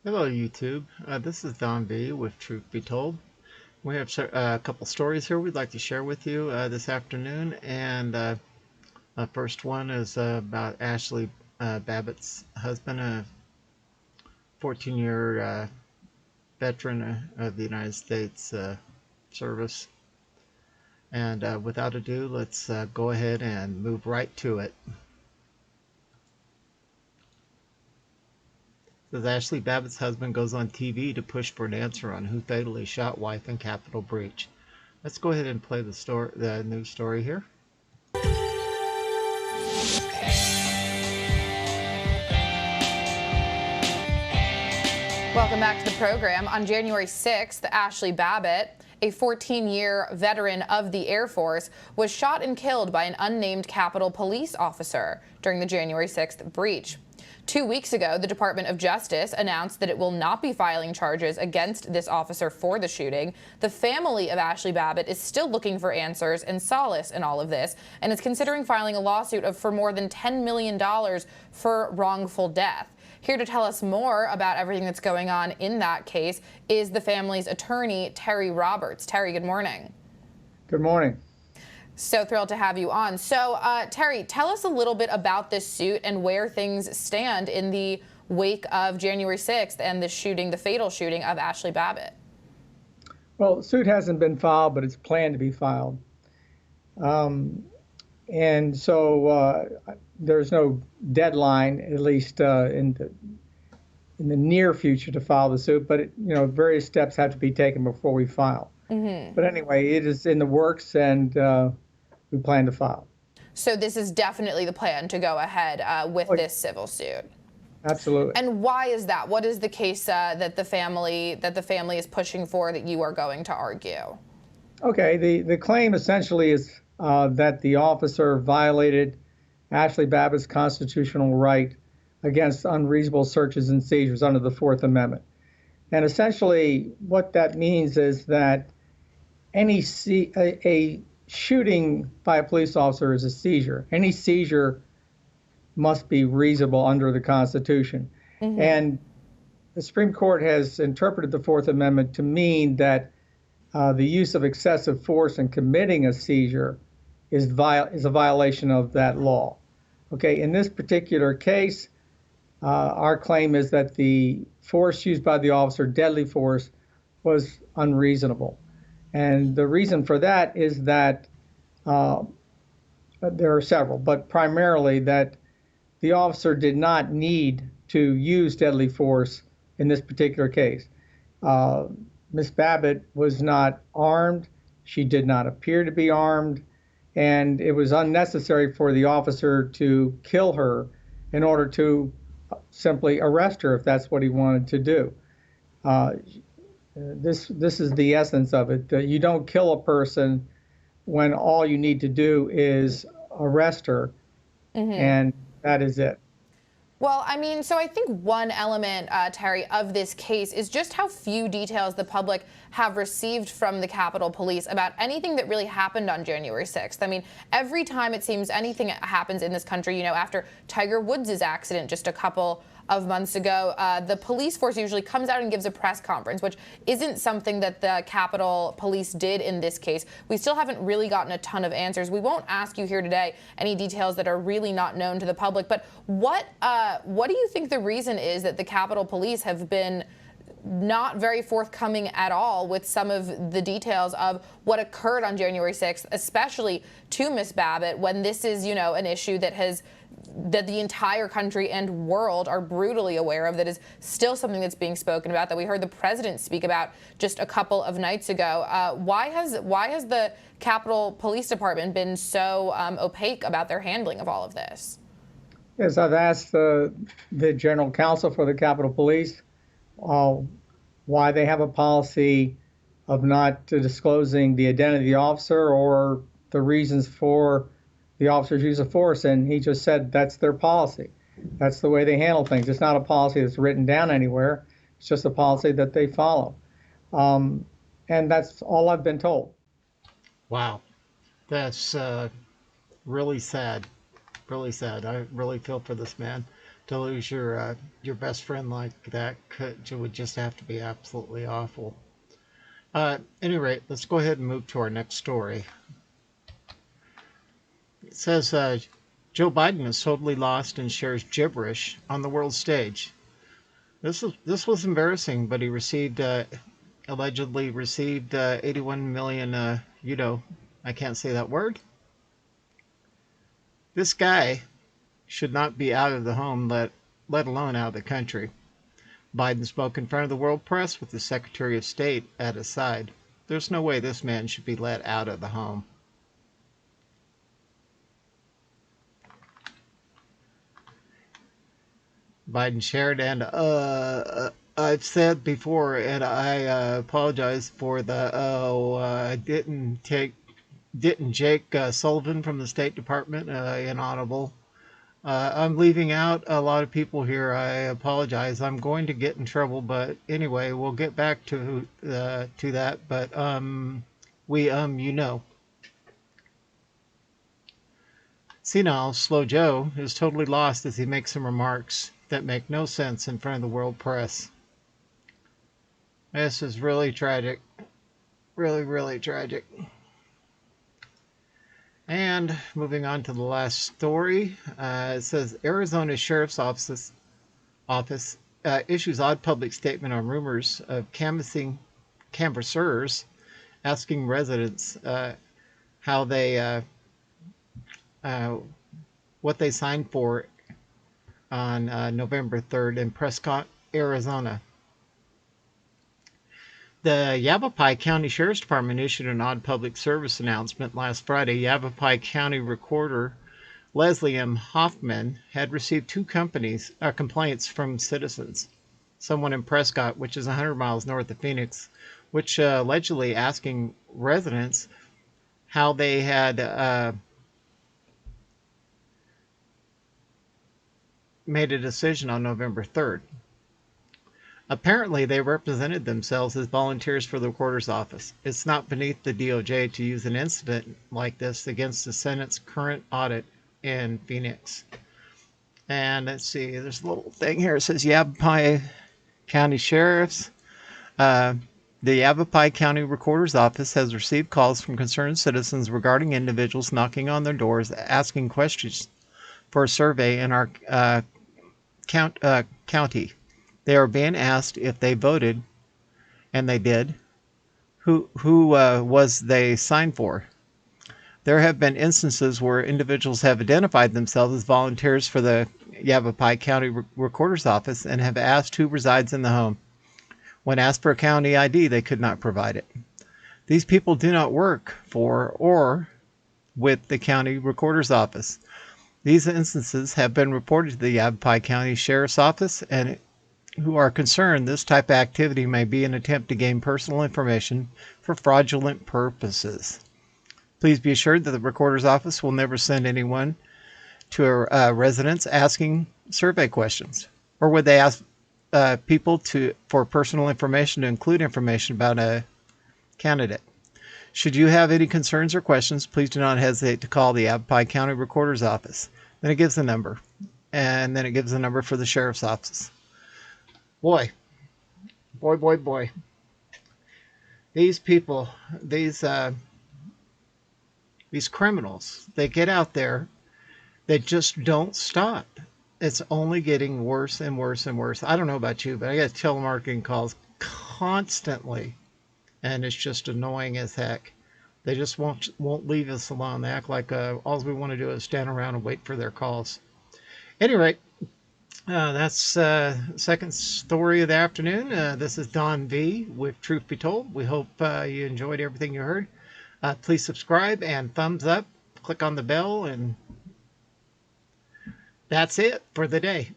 Hello, YouTube. This is Don B with Truth Be Told. We have a couple stories here we'd like to share with you this afternoon. And first one is about Ashli Babbitt's husband, a 14-year veteran of the United States service. And without ado, let's go ahead and move right to it. Says Ashli Babbitt's husband goes on TV to push for an answer on who fatally shot wife in Capitol breach. Let's go ahead and play the news story here. Welcome back to the program. On January 6th, Ashli Babbitt, a 14-year veteran of the Air Force, was shot and killed by an unnamed Capitol police officer during the January 6th breach. 2 weeks ago, the Department of Justice announced that it will not be filing charges against this officer for the shooting. The family of Ashli Babbitt is still looking for answers and solace in all of this, and is considering filing a lawsuit for more than $10 million for wrongful death. Here to tell us more about everything that's going on in that case is the family's attorney, Terry Roberts. Terry, good morning. Good morning. So thrilled to have you on. So, Terry, tell us a little bit about this suit and where things stand in the wake of January 6th and the shooting, the fatal shooting of Ashli Babbitt. Well, the suit hasn't been filed, but it's planned to be filed. And so there's no deadline, at least in the near future, to file the suit. But various steps have to be taken before we file. Mm-hmm. But anyway, it is in the works, and we plan to file. So this is definitely the plan to go ahead with this civil suit. Absolutely. And why is that? What is the case that the family is pushing for that you are going to argue? Okay. The claim essentially is that the officer violated Ashli Babbitt's constitutional right against unreasonable searches and seizures under the Fourth Amendment. And essentially what that means is that a shooting by a police officer is a seizure. Any seizure must be reasonable under the Constitution. Mm-hmm. And the Supreme Court has interpreted the Fourth Amendment to mean that the use of excessive force in committing a seizure is a violation of that law. Okay, in this particular case, our claim is that the force used by the officer, deadly force, was unreasonable. And the reason for that is that there are several, but primarily that the officer did not need to use deadly force in this particular case. Ms. Babbitt was not armed. She did not appear to be armed. And it was unnecessary for the officer to kill her in order to simply arrest her if that's what he wanted to do. This is the essence of it. You don't kill a person when all you need to do is arrest her, mm-hmm. and that is it. Well, I mean, so I think one element, Terry, of this case is just how few details the public have received from the Capitol Police about anything that really happened on January 6th. I mean, every time it seems anything happens in this country, after Tiger Woods' accident just a couple of months ago, the police force usually comes out and gives a press conference, which isn't something that the Capitol Police did in this case. We still haven't really gotten a ton of answers. We won't ask you here today any details that are really not known to the public, but what do you think the reason is that the Capitol Police have been not very forthcoming at all with some of the details of what occurred on January 6th, especially to Ms. Babbitt, when this is, an issue that the entire country and world are brutally aware of, that is still something that's being spoken about, that we heard the president speak about just a couple of nights ago. Why has the Capitol Police Department been so opaque about their handling of all of this? Yes, I've asked the general counsel for the Capitol Police why they have a policy of not disclosing the identity of the officer or the reasons for the officer's use of force, and he just said that's their policy. That's the way they handle things. It's not a policy that's written down anywhere. It's just a policy that they follow. And that's all I've been told. Wow. That's really sad. Really sad. I really feel for this man. To lose your best friend like that would just have to be absolutely awful. At any rate, let's go ahead and move to our next story. It says Joe Biden is totally lost and shares gibberish on the world stage. This was embarrassing, but he allegedly received 81 million. I can't say that word. This guy should not be out of the home, let alone out of the country. Biden spoke in front of the world press with the Secretary of State at his side. There's no way this man should be let out of the home. Biden shared, and I've said before, and I apologize for the didn't Jake Sullivan from the State Department inaudible. I'm leaving out a lot of people here. I apologize. I'm going to get in trouble, but anyway, we'll get back to that. But Senile Slow Joe is totally lost as he makes some remarks that make no sense in front of the world press. This is really tragic. Really, really tragic. And moving on to the last story, it says Arizona Sheriff's Office issues odd public statement on rumors of canvassers asking residents how they what they signed for on November 3rd in Prescott, Arizona. The Yavapai County Sheriff's Department issued an odd public service announcement last Friday. Yavapai County Recorder Leslie M. Hoffman had received two complaints from citizens. Someone in Prescott, which is 100 miles north of Phoenix, which allegedly asking residents how they had made a decision on November 3rd. Apparently, they represented themselves as volunteers for the recorder's office. It's not beneath the DOJ to use an incident like this against the Senate's current audit in Phoenix. And let's see, there's a little thing here. It says Yavapai County Sheriff's. The Yavapai County Recorder's Office has received calls from concerned citizens regarding individuals knocking on their doors asking questions for a survey in our county. They are being asked if they voted, and they did. Who was they signed for? There have been instances where individuals have identified themselves as volunteers for the Yavapai County Recorder's Office and have asked who resides in the home. When asked for a county ID, they could not provide it. These people do not work for or with the County Recorder's Office. These instances have been reported to the Yavapai County Sheriff's Office, and who are concerned this type of activity may be an attempt to gain personal information for fraudulent purposes. Please be assured that the Recorder's Office will never send anyone to a residence asking survey questions, or would they ask people for personal information to include information about a candidate. Should you have any concerns or questions, please do not hesitate to call the Yavapai County Recorder's Office. Then it gives the number, and then it gives the number for the Sheriff's Office. Boy. These people, these criminals, they get out there, they just don't stop. It's only getting worse and worse and worse. I don't know about you, but I get telemarketing calls constantly, and it's just annoying as heck. They just won't leave us alone. They act like all we want to do is stand around and wait for their calls. Anyway, that's second story of the afternoon. This is Don V with Truth Be Told. We hope you enjoyed everything you heard. Please subscribe and thumbs up. Click on the bell, and that's it for the day.